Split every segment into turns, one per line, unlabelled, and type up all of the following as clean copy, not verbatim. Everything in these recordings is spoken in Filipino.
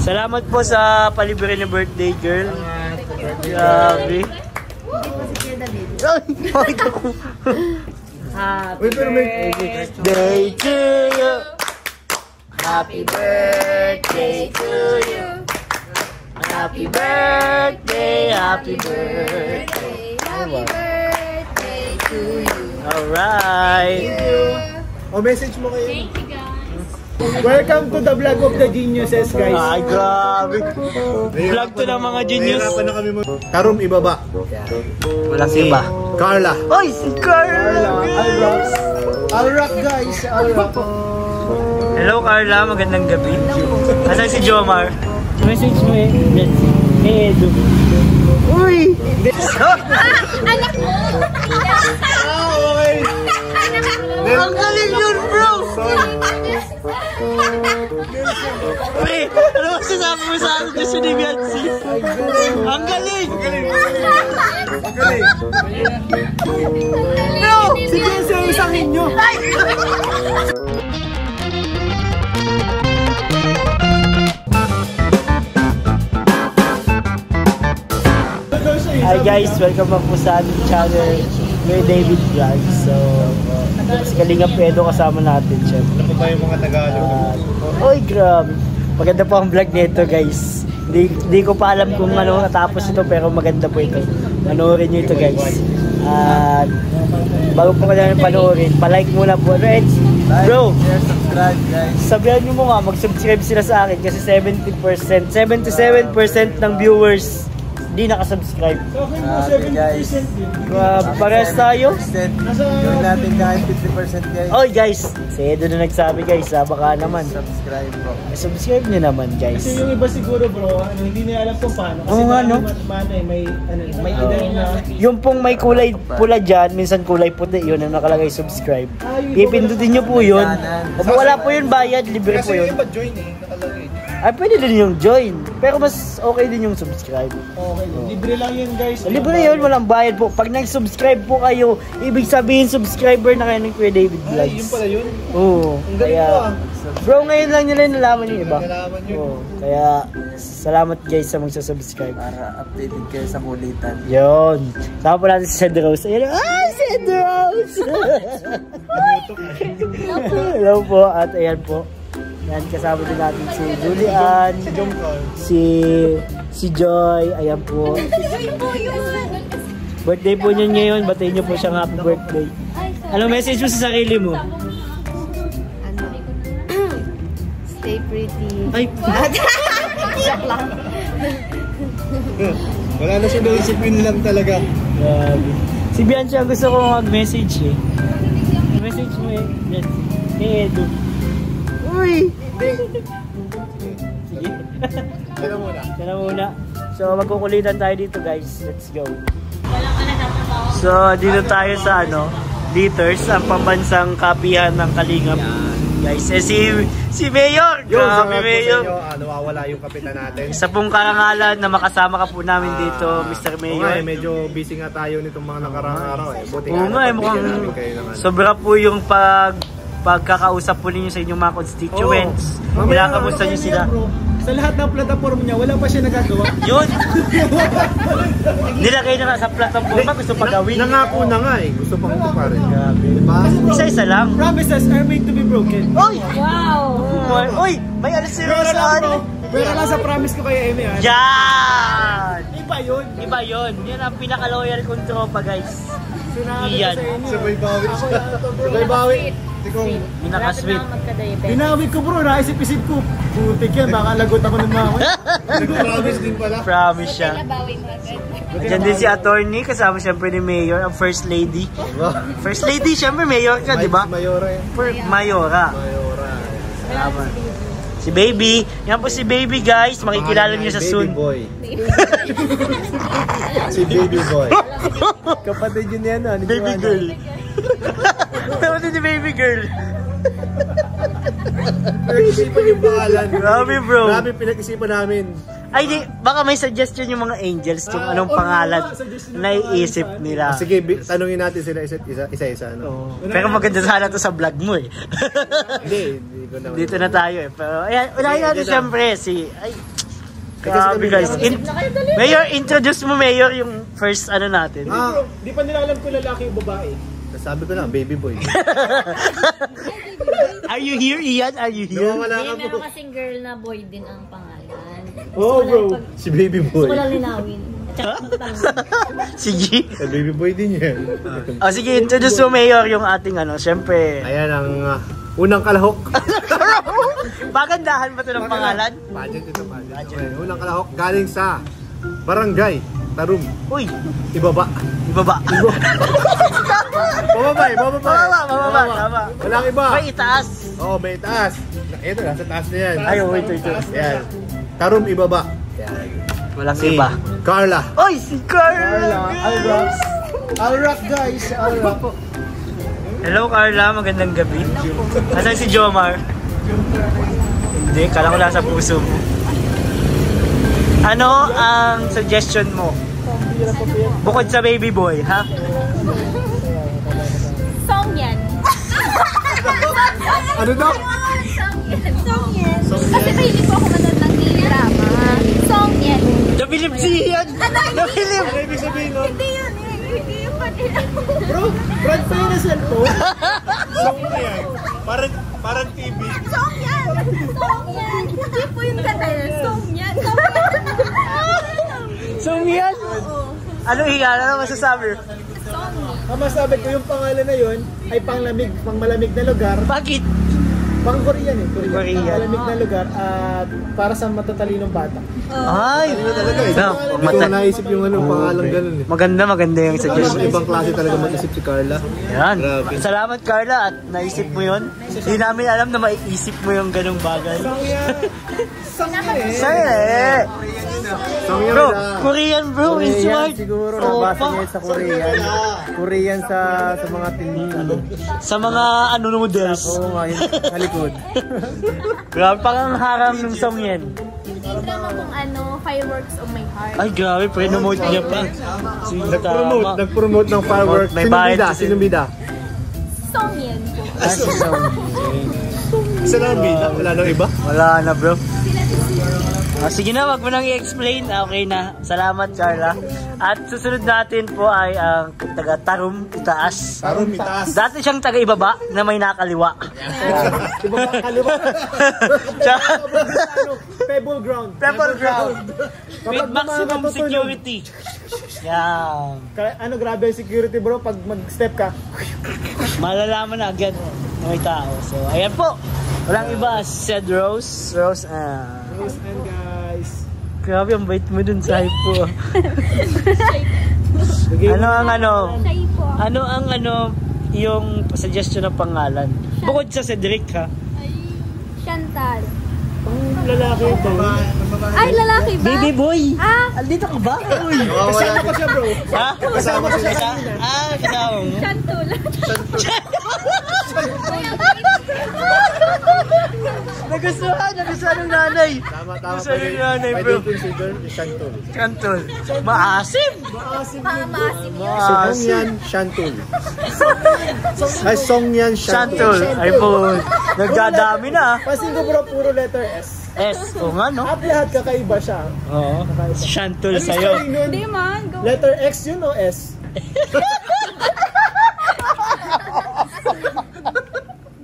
Salamat po sa palibre ni birthday girl. Grabe. Happy birthday to you. Happy birthday to you. Happy birthday, happy birthday, happy birthday to you. Alright.
O message mo kayo. Thank you guys. Welcome to the vlog of the geniuses guys.
Ay grabe. Vlog to ng mga genius.
Nahirapan na kami mo. Karum ibaba.
Walang iba.
Carla.
Oy, si Carla.
Alrock guys. Alrock.
Hello Carla, magandang gabi. Asan si Jomar? Message mo eh. Edu. Uy!
Anak mo!
Okay.
Ang galing yun bro! Pre, ano ba sinabi mo sa akin kasi ni Biancy? Ang galing!
Ang galing. No! Sige, sa isang inyo.
Hi guys, welcome back po sa aming channel, Kuya David Vlog. So, si Kalinga Pedro kasama natin siya.
Ano ba yung mga Tagalog?
Oy, grabe. Maganda po ang vlog nito guys. Hindi ko pa alam kung ano natapos ito pero maganda po ito. Panoorin nyo ito guys. At bago po kayo panoorin, palike muna po. Bro,
Subscribe guys.
sabihan nyo mo nga, mag-subscribe sila sa akin kasi 77% ng viewers hindi nakasubscribe.
Guys.
Parehas tayo.
Gawin natin kahit 50% guys.
Oy guys, si Edo na nagsabi guys, baka naman.
Subscribe bro.
Subscribe nyo naman guys.
Kasi yung iba siguro bro, hindi nila alam kung paano. Kasi
Oo nga, no?
may edad na.
Yung pong may kulay pula dyan, minsan kulay puti, yun ang nakalagay subscribe. Ipindutin nyo po yun. O wala po yun bayad, libre po
Kasi
yun.
yung iba join eh, nakalagay.
Ay, pwede din yung join. Pero mas okay din yung subscribe.
Okay, libre lang yun guys.
Libre yun, walang bayad po. Pag nag-subscribe po kayo, ibig sabihin subscriber na kayo ng Kuya David Vlogs.
Ay, yun pala yun.
Oo.
Ang galing
Kaya,
mo ah.
bro, ngayon lang nila nalaman yung iba.
Nalaman yun.
Oo. Kaya, salamat guys sa magsasubscribe.
Para updated kayo sa kulitan.
Yun. Sama po natin si Sed Rose. Ayan, Sed Rose! Hello po. At ayan po. Yan, kasama din natin si Julian, si Joy, ayan po. Birthday po niya ngayon, batayin niyo po siyang happy birthday. Anong message mo sa sarili mo?
Stay pretty.
Ay,
Joke lang.
Wala na siya naisip yun lang talaga.
grabe. Si Bianchi ang gusto ko mag-message eh. Message mo eh. Yan. Edu. Uy! Sige.
Kaya muna.
Yan na muna. So magkukulitan tayo dito guys. Let's go. So dito tayo sa Liters, ang pambansang kapihan ng Kalingap. Guys, si Mayor! Grabe Mayor!
Nawawala yung kapitan natin.
Isa pong karangalan na makasama ka po namin dito, Mr. Mayor.
Medyo busy nga tayo nitong mga nakaraang araw eh. Buti
Oo nga, mukhang sobra po yung pagkakausap po ninyo sa inyong mga constituents. Kinakamusta nyo sila?
Sa lahat ng platform niya, wala pa siya nagagawa.
Yun! Nilagay na nga sa platform, gusto pa gawin.
Nangako na nga eh. Gusto pang ito pa rin.
Grabe. Isa-isa lang.
Promises are made to be broken.
Oy!
Wow!
Oy! May alas saan?
Pero lang sa promise ko kay Amy.
Yan!
Iba yun.
Iba yun. Yan ang pinaka-loyal kong tropa guys.
Sinabi ko
Iyan.
sa inyo.
Sabay bawi siya. Sabay bawi. Tikong.
Pinaka-sweet.
Binawit ko bro, naisip-isip ko. Putik yan, baka lagot ako ng mga.
Nag-promise din pala.
Promise siya.
Nabawi mo agad.
Diyan din si attorney, kasama siyempre ni Mayor, ang First Lady. First Lady, siyempre Mayor ka, di ba?
Mayora eh.
Mayora.
Mayora.
Salamat. Si Baby. Yan po si Baby guys. Makikilala niyo sa soon.
Boy. Si Baby Boy. Kapatid yun yan ah.
Baby girl. Kapatid ni Baby girl.
Pinag-isipan yung pangalan.
Grabe bro.
Grabe pinag-isipan namin.
Ay di, baka may suggestion yung mga angels kung anong pangalan na iisip nila.
Sige, tanungin natin sila isa-isa.
Oo. Pero maganda sana to sa vlog mo eh.
Hindi ko naman.
Dito na tayo eh. Pero ayan, unahin natin siyempre si... Ay, Grabe guys. Mayor, introduce mo Mayor yung first ano natin.
Di pa nila alam kung lalaki o babae.
Sabi ko na, baby boy.
Are you here, Ian? Are you here?
Wala ka
Meron kasing girl na boy din ang pangalan.
Oh bro.
Si baby boy.
Gusto ko lang linawin.
Sige.
Baby boy din yan.
O sige, introduce mo Mayor yung ating ano, syempre.
Ayan ang unang kalahok.
Pagandahan ba ito ng pangalan?
Pageant ito, pageant. Okay, unang kalahok galing sa Barangay Tarum.
Uy,
Ibaba.
ibaba. Bababa. Tama.
Walang iba.
May itaas.
Oo, may taas. Ito, nasa taas na yan.
Ay, ito.
Yan. Tarum Ibaba.
Walang
Si
iba.
Carla.
Oy, si Carla!
Alrock guys, Alrock.
Hello Carla, magandang gabi. Asan si Jomar? Hindi, kala ko nasa puso mo. Ano ang suggestion mo? Bukod sa baby boy, ha?
Song yan.
Ano daw?
Song yan. Kasi mahilig po ako manood ng drama. Song yan.
Nabilib si Ian! Nabilib!
Ano ibig sabihin nun?
Hindi yun. Hindi yun pa nila.
Bro, front pa yun na cellphone.
Song na yan. Parang TV.
Song yan. Song yan. Hindi po yung kanta yan. Song yan.
So Ian? Ano Ian? Ano masasabi?
Song yan.
Ang masabi ko yung pangalan na yun ay pang malamig na lugar.
Bakit?
Pang Korean eh.
Korean.
Pang malamig na lugar at para sa matatalinong bata.
Ay!
Talaga eh.
No,
Hindi ko naisip yung pangalan ganun eh.
Maganda yung suggestion.
Ibang klase talaga mag-isip si Carla.
Yan.
Grabe.
Salamat Carla at naisip mo yun. Hindi namin alam na maiisip mo yung ganung bagay.
Sang eh.
Say
Song yan
Bro,
na.
Korean bro, is smart.
Siguro
Opa.
nabasa niya sa Korean. Korean sa mga ano.
Sa mga ano models.
Oo nga yun, sa likod.
Grabe, parang harang ng song yan.
Yung drama kung ano, Fireworks of My Heart.
Ay grabe, pre-nomote niya pa.
Nag-promote ng fireworks.
May
Sinong
bayad
bida?
kasi.
Sinong bida?
Song yan po.
Isa lang ang bida? Wala nang iba?
Wala na bro. Sige na, wag mo nang i-explain. Okay na. Salamat Carla. At susunod natin po ay ang taga Tarum Itaas.
Tarum Itaas.
Dati siyang taga Ibaba na may nakaliwa.
Diba ba kaliwa? Pebble ground.
Pebble ground.
Kapag
With maximum
natutulog,
security. Yan.
Ano grabe yung security bro, pag mag-step ka.
Malalaman na agad na may tao. So, ayan po. Walang iba. Said Rose.
Rose and guys.
Grabe, ang bait mo dun sa hypo.
Okay.
Ano ang ano?
Shy po.
Ano ang ano yung suggestion ng pangalan? Bukod sa Cedric ha?
Ay, Chantal.
Pang lalaki ito.
Ay, lalaki ba?
Baby boy!
Ah,
Andito ka ba? Uy!
Kasama ko siya bro.
Ha?
Kasama ko siya
Isa?
kanina.
Kasama mo?
Chantul.
Nagustuhan ng nanay.
Tama.
Gusto ng nanay bro.
Pwede consider Shantul.
Kantol. Maasim!
Maasim yun.
Songyan Shantul. Ay, Songyan
Shantul.
Shantul.
Ay po. Nagdadami na.
Pansin ko bro, puro letter S.
S. O nga no?
At lahat kakaiba siya.
Oo. Shantul
Ano
sa'yo.
spelling nun?
Hindi man. Go.
Letter X yun o S?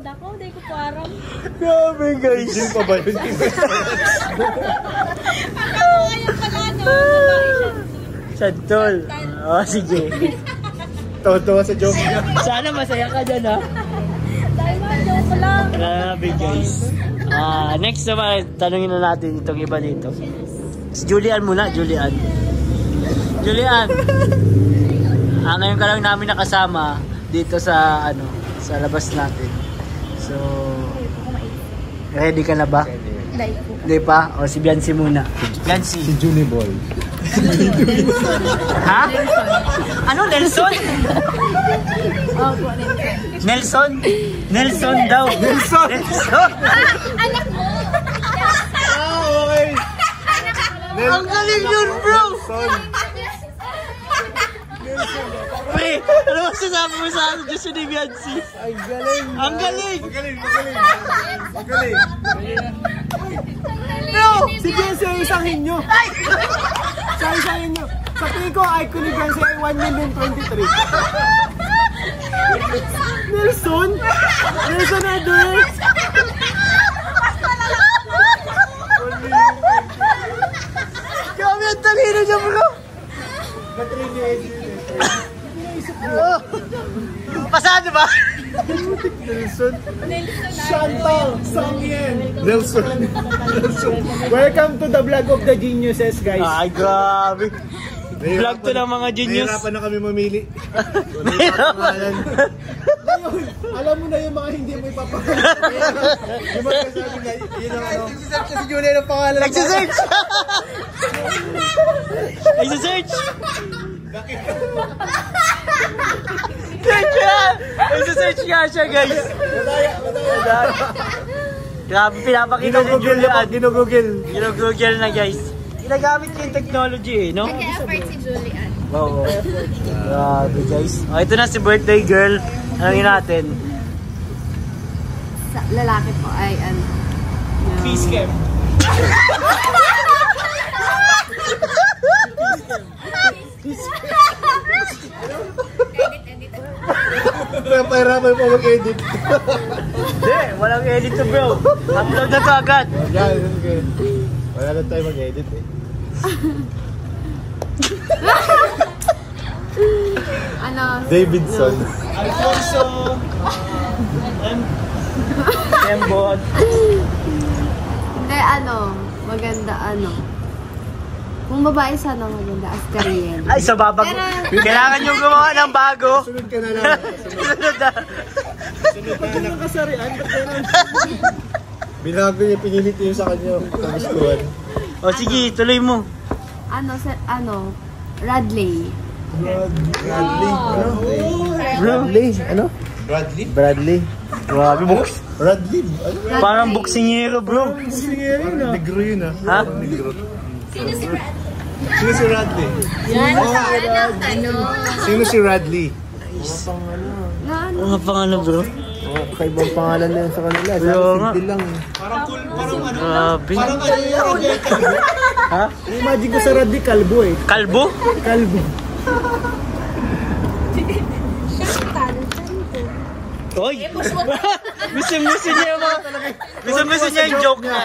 Dako, hindi ko parang.
Grabe guys.
Yun pa ba yun?
Ayaw pala, no? Babae
Shantul. O sige.
Tawa-tawa sa joke.
Sana masaya ka dyan ha.
Dahil man, joke ko lang.
Grabe guys. Next naman, tanungin na natin itong iba dito. Si Julian muna, Julian. Julian. Ngayon ka lang namin nakasama dito sa ano, sa labas natin. So, ready ka na ba?
Dahil po.
Hindi pa? O si Biancy muna. Biancy.
Si Junie Boy.
Ha? Ano, Nelson?
Opo,
Nelson? Nelson daw. Nelson?
anak mo!
Okay.
Ang galing yun, bro! Pre, ano masasabi mo sa akin Diyos ni Biancy?
Ay, galing.
Ang galing!
Magaling.
Si Beyonce ay isahin nyo. Isahin nyo. Sa tingin ko, icon ni Beyonce ay 1,023,000. Nelson? Nelson Edwards?
Grabe ang talino niya, bro! Pasado ba?
Nelson? Chantal Songyen. Nelson. Welcome to the vlog of the geniuses, guys.
Ay, grabe. Vlog to ng mga genius.
Nahirapan na kami mamili. Alam mo na yung mga hindi mo ipapangalan. Yung mga kasabi na, yun ang ano. Nagsisearch kasi Julian ang pangalan.
Nagsisearch! Nagsisearch! Nagsisearch nga siya, guys. Madaya. Grabe, pinapakita ni Julian. Ginugugel na, guys. Ginagamit niya yung technology, eh, no?
Nag-effort si Julian.
Oo. Grabe, guys. Oh, ito na si birthday girl. Anong natin?
Sa lalaki po ay ano.
Peace cam. Pahirapan pa mag-edit.
Hindi, walang edit to, bro. Upload na to agad.
Yan, okay. Wala na tayo mag-edit eh.
Ano?
Davidson.
Alfonso. Embod.
Hindi, ano. Maganda, ano. Kung babae sana maganda, Asterian.
Ay, sa babag. Kailangan nyo gumawa ng bago.
Sunod ka na lang.
Sunod na.
Sunod ka kasarian. Binago niya, pinilit niyo sa kanya. Kagustuhan.
O sige, tuloy mo.
Ano, Radley.
Bradley. Bradley? Ano? Bradley? Bradley.
Grabe, box.
Bradley?
Parang boksingero, bro.
Parang negro yun ah.
Ha?
Negro.
Sino si Radley?
Sino si Radley?
Yan, ano?
Sino si Radley?
Mga pangalan, bro.
Oh, kakaibang pangalan na yun sa kanila.
Bro, nga.
Simple lang.
Grabe. Ha?
Imagine ko sa Radley, kalbo eh.
Kalbo?
Kalbo.
Oy! Gusto niya yung mga... Gusto niya yung joke niya.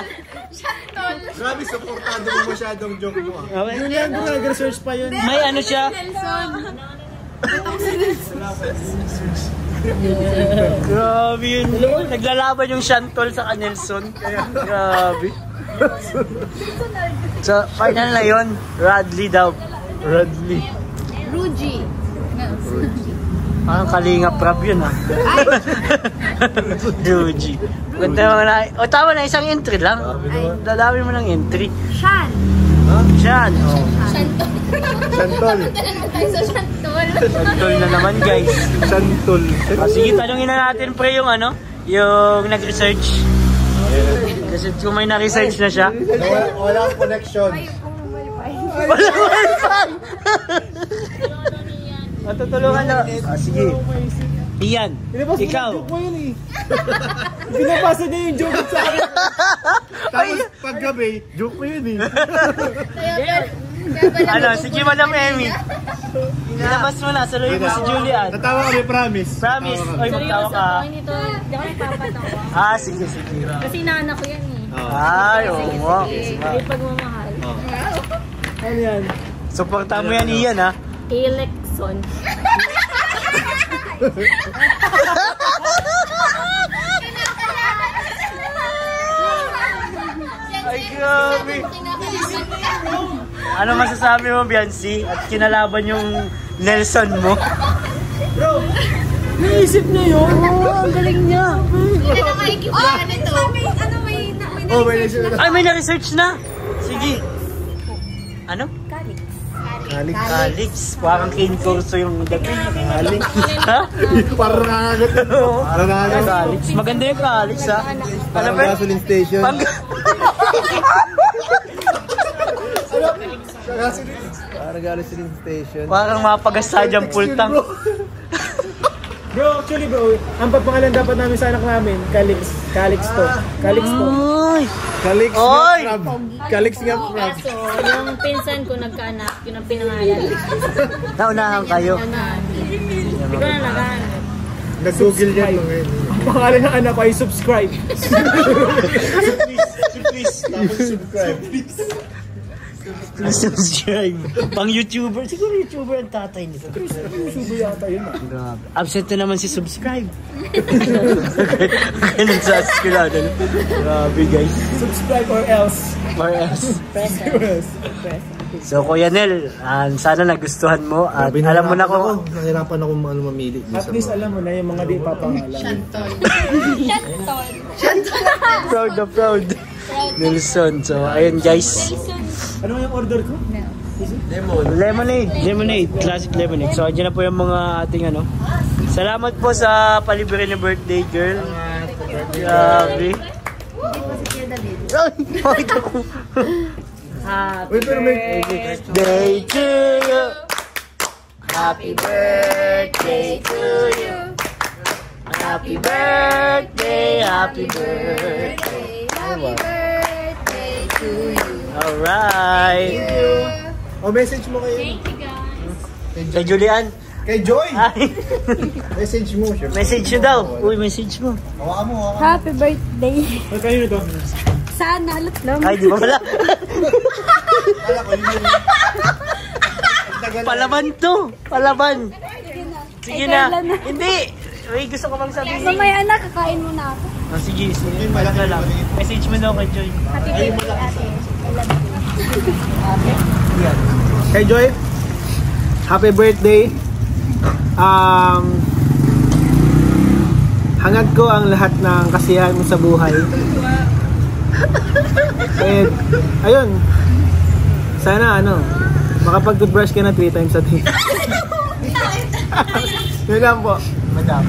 Grabe, supportado mo masyadong joke mo ah.
Okay.
Yun yan, kung nag-research pa yun.
May ano siya? Grabe yun. Naglalaban yung Shantol sa Nelson. Grabe. Sa final na yun, Radley daw.
Radley.
Ruji.
Parang Kalinga Prab yun ha. Ruji. Ganda mga na. O tama na, isang entry lang. Dadami mo ng entry.
Shan.
Siyan. Oh.
Shantol.
Shantol.
Sa Shantol.
Shantol na naman guys.
Shantol.
Sige, tanongin na natin pre yung ano, yung nag-research. Kasi kung may na-research na siya.
Walang connection.
Wala wifi! Matutulungan na. Sige. Ian, ikaw.
Joke mo yun eh. Pinapasa niya yung joke sa akin. Tapos paggabi, joke ko yun eh.
Ano, sige Madam Emmy. Ilabas mo na, saluhin mo si Julian.
Tatawa kami, promise.
Promise. Oy, magtawa ka.
Hindi ako nagpapatawa.
Ah, sige, sige.
Kasi naanak ko yan eh.
Ay, oo.
May pagmamahal.
Ano yan?
Suporta mo yan, Ian, ha?
Alexson.
Ay, grabe. Ano masasabi mo, Biancy? At kinalaban yung Nelson mo?
Bro, naisip niya yun.
Oo, ang galing niya.
Hindi na maikibuan ito.
Oh, may naisip na.
Ay, may na-research na. Sige. Ano?
Kalik.
Calix. Parang Kane Corso yung dating. Calix. Ha?
Parang nangagat. Parang nangagat.
Calix. Maganda yung Calix, ha?
Parang gasoline station. Parang gasoline station.
Parang mapagasta dyan pultang.
Bro, actually bro, ang pangalan dapat namin sa anak namin, Calix to. Calix to.
Ay!
Calix
Oy!
nga crab. Calix nga crab.
Kaso, yung pinsan ko nagkaanak, yun ang pinangalan.
Naunahan kayo.
Hindi ko na naghahanap.
Nag-google yan mo ngayon.
Ang pangalan ng anak ko ay subscribe.
Please, tapos subscribe.
Subscribe. Pang YouTuber. Siguro YouTuber ang tatay nito.
Subo yata yun.
Grabe. Absent na naman si subscribe. Ganun sa askila. Grabe guys.
Subscribe or else.
Or else. So Kuya Nel, sana nagustuhan mo at alam mo na kung
Nahirapan ako mamili.
At least alam mo na yung mga di papangalan.
proud na proud. Nelson. So ayun guys.
Ano yung order ko?
Lemonade. Classic lemonade. So andyan na po yung mga ating ano. Salamat po sa palibre na birthday girl. Grabe.
Happy
Birthday to you. Happy birthday to you. Happy birthday, happy birthday.
Happy birthday to you.
Alright.
O, message mo kayo.
Kay Julian.
Kay Joy!
Ay,
Message mo. Sure.
message mo daw. Uy, message mo.
Hawakan mo, hawakan.
Happy birthday.
Ay, kayo nito.
Sana alat lang.
Ay, di ba pala?
Kala ko yun.
Palaban to. Palaban. Sige na.
kailan na?
Hindi. Uy, gusto ko bang sabihin.
Mamaya na, kakain muna ako.
Oh, sige, malaki na lang. Message mo daw kay Joy.
Happy birthday ate. I love you.
Kay Joy, happy birthday. Hangad ko ang lahat ng kasiyahan mo sa buhay. And, ayun. Sana makapag-toothbrush ka na 3 times a day. Yun lang po, madam.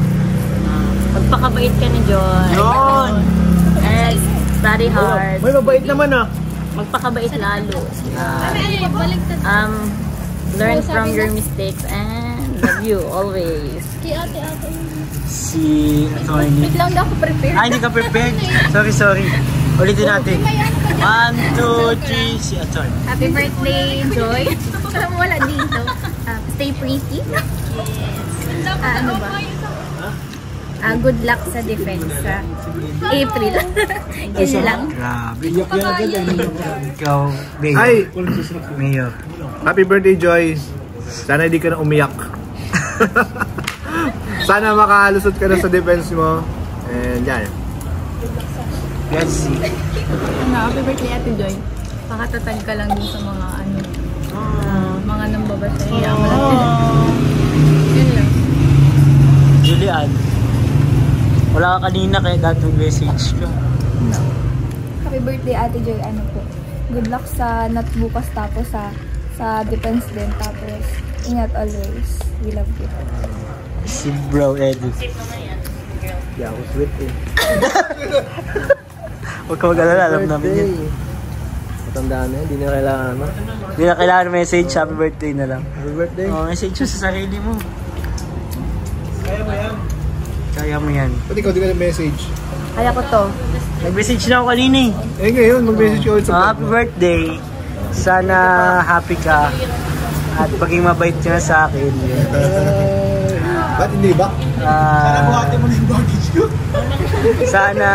Magpakabait ka ni Joy.
Yun.
And study hard.
May mabait naman ah.
Magpakabait lalo. Learn from your mistakes and love you always.
Ate.
Si attorney.
Wait lang, ako prepare.
Ay, hindi ka prepared. Sorry. Ulitin natin. 1, 2, 3, si attorney.
Happy birthday, Joy. Alam mo, wala dito. Stay pretty. Ano ba? Good luck sa defense sa April. Yun lang.
Grabe. Ikaw, Mayor.
Ay!
Mayor.
Happy birthday, Joy. Sana hindi ka na umiyak. Sana makalusot ka na sa defense mo. And yan.
Let's see.
Happy birthday, Ate Joy. Pakatatag ka lang dun sa mga mga nambabasa. Yun lang.
Julian. Wala ka kanina kaya dapat message ka.
No. Happy birthday, Ate Joy. Ano po? Good luck sa not bukas tapos sa defense din. Tapos, ingat always. We love you.
Si Bro Eddie.
Yeah, ako sweet eh.
Huwag ka mag-alala, alam namin yan.
Matandaan na yan, hindi na kailangan mo.
Hindi na kailangan message, happy birthday na lang.
Happy birthday.
Oh, message mo sa sarili mo.
Kaya mo yan.
Kaya mo yan.
Pati ikaw, di ka na-message.
Kaya ko to.
Nag-message na ako kanina eh.
Eh ngayon, mag-message ka ulit sa
Happy birthday. Sana happy ka. At paging mabait ka na sa akin.
Ba't hindi ba?
Sana
mo na yung baggage ko.
Sana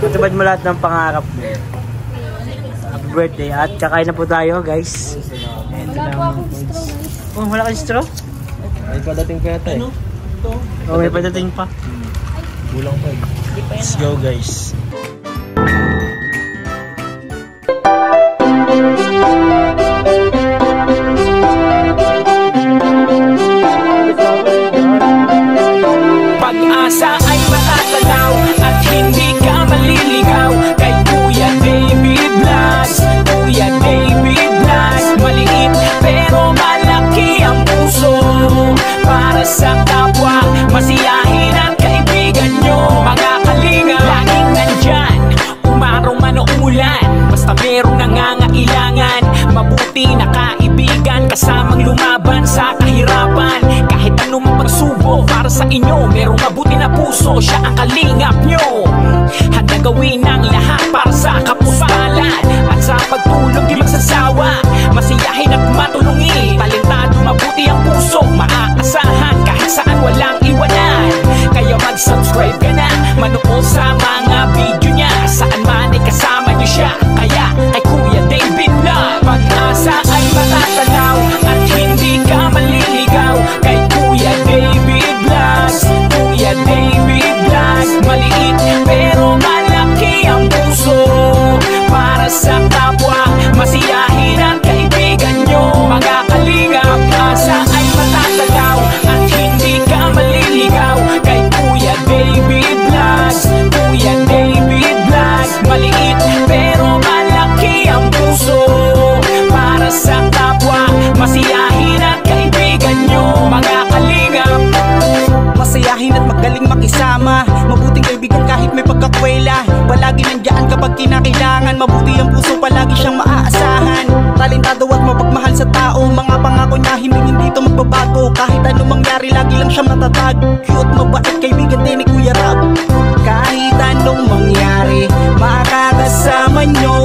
matupad mo lahat ng pangarap mo. Happy birthday. At kakain na po tayo guys.
Wala po akong straw, guys.
Oh, wala kang straw?
May padating ka yata eh.
Oh, may padating pa.
Bulang pa eh.
Let's go guys.
Pag-asa ay matatanaw at hindi ka maliligaw kay Kuya David Blas. Kuya David Blas, maliit pero malaki ang puso para sa kapwa, masiyahin ang kaibigan nyo. Mga kalinga, laging nandiyan. inyo, merong mabuti na puso, siya ang kalingap nyo. Handa gawin ang lahat para sa kapuspalan, at sa pagtulong di magsasawa, masiyahin at matulungin. Talentado, mabuti ang puso, maaasahan kahit saan walang iwanan. Kaya mag-subscribe ka na, manood sa mga video niya, saan man ay kasama niyo siya. Kaya kay Kuya David Vlog, pag-asa ay matatanaw at hindi ka maliligaw. Kay Kuya David Vlog, Kuya David Vlog, maliit pero malaki ang puso, para sa kapwa, masiyahin ang kaibigan nyo. Mga kalingap, asa ay matatanaw at hindi ka maliligaw. Kay Kuya David Vlog, Kuya David Vlog, maliit pero malaki ang puso, para sa kapwa, masiyahin ang kaibigan nyo. Mga kalingap,
masayahin at magaling makisama, mabuting kaibigan kahit may pagkakwela, palagi nandiyan kapag kinakailangan. Mabuti ang puso, palagi siyang maaasahan. Talentado at mapagmahal sa tao, mga pangako niya hindi ito magbabago. Kahit anong mangyari, lagi lang siyang matatag. Cute, mabait, kaibigan din ni Kuya Rab. Kahit anong mangyari, makakasama nyo